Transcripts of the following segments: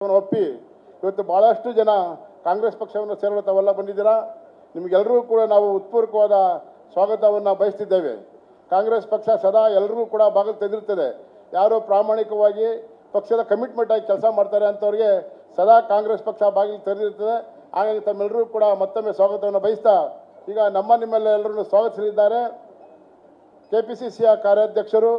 ಒಪ್ಪಿ ಇವತ್ತು ಭಾಳಷ್ಟು ಜನ ಕಾಂಗ್ರೆಸ್ ಪಕ್ಷವನ್ನು ಸೇರಲು ತಾವೆಲ್ಲ ಬಂದಿದ್ದೀರಾ. ನಿಮಗೆಲ್ಲರೂ ಕೂಡ ನಾವು ಉತ್ಪೂರ್ವಕವಾದ ಸ್ವಾಗತವನ್ನು ಬಯಸ್ತಿದ್ದೇವೆ. ಕಾಂಗ್ರೆಸ್ ಪಕ್ಷ ಸದಾ ಎಲ್ಲರೂ ಕೂಡ ಬಾಗಿಲು ತೆಗೆದಿರ್ತದೆ. ಯಾರು ಪ್ರಾಮಾಣಿಕವಾಗಿ ಪಕ್ಷದ ಕಮಿಟ್ಮೆಂಟ್ ಆಗಿ ಕೆಲಸ ಮಾಡ್ತಾರೆ ಅಂಥವ್ರಿಗೆ ಸದಾ ಕಾಂಗ್ರೆಸ್ ಪಕ್ಷ ಬಾಗಿಲು ತೆರೆದಿರ್ತದೆ. ಹಾಗಾಗಿ ತಮ್ಮೆಲ್ಲರೂ ಕೂಡ ಮತ್ತೊಮ್ಮೆ ಸ್ವಾಗತವನ್ನು ಬಯಸ್ತಾ ಈಗ ನಿಮ್ಮೆಲ್ಲರನ್ನು ಸ್ವಾಗತಿಸಲಿದ್ದಾರೆ ಕೆಪಿಸಿಸಿಯ ಕಾರ್ಯಾಧ್ಯಕ್ಷರು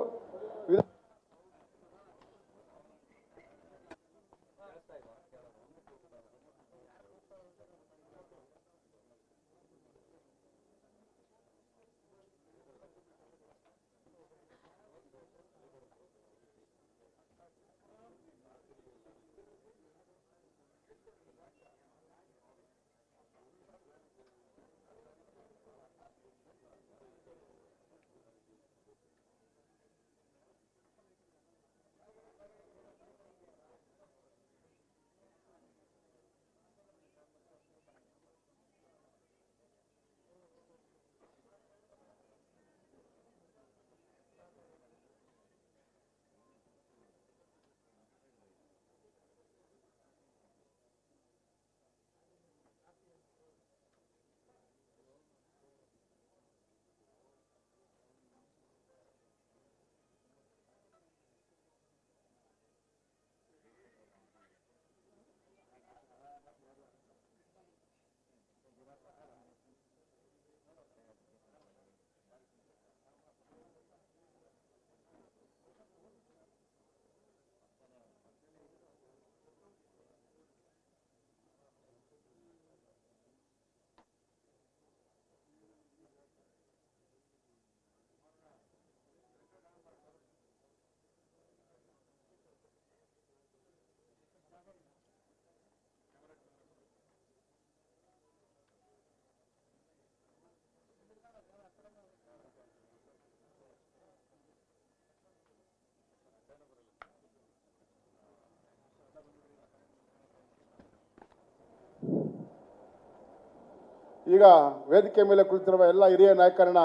ಈಗ ವೇದಿಕೆ ಮೇಲೆ ಕುಳಿತಿರುವ ಎಲ್ಲ ಹಿರಿಯ ನಾಯಕರನ್ನ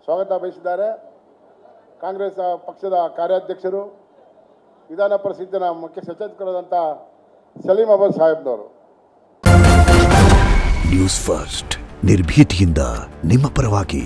ಸ್ವಾಗತ ಬಯಸಿದ್ದಾರೆ. ಕಾಂಗ್ರೆಸ್ ಪಕ್ಷದ ಕಾರ್ಯಾಧ್ಯಕ್ಷರು ವಿಧಾನ ಪರಿಷತ್ತಿನ ಮುಖ್ಯ ಸಚೇತಕರಾದಂಥ ಸಲೀಂ ಅಹಮದ್ ಸಾಹೇಬ್ನವರು. ನ್ಯೂಸ್ ಫಸ್ಟ್ ನಿರ್ಭೀತಿಯಿಂದ ನಿಮ್ಮ ಪರವಾಗಿ.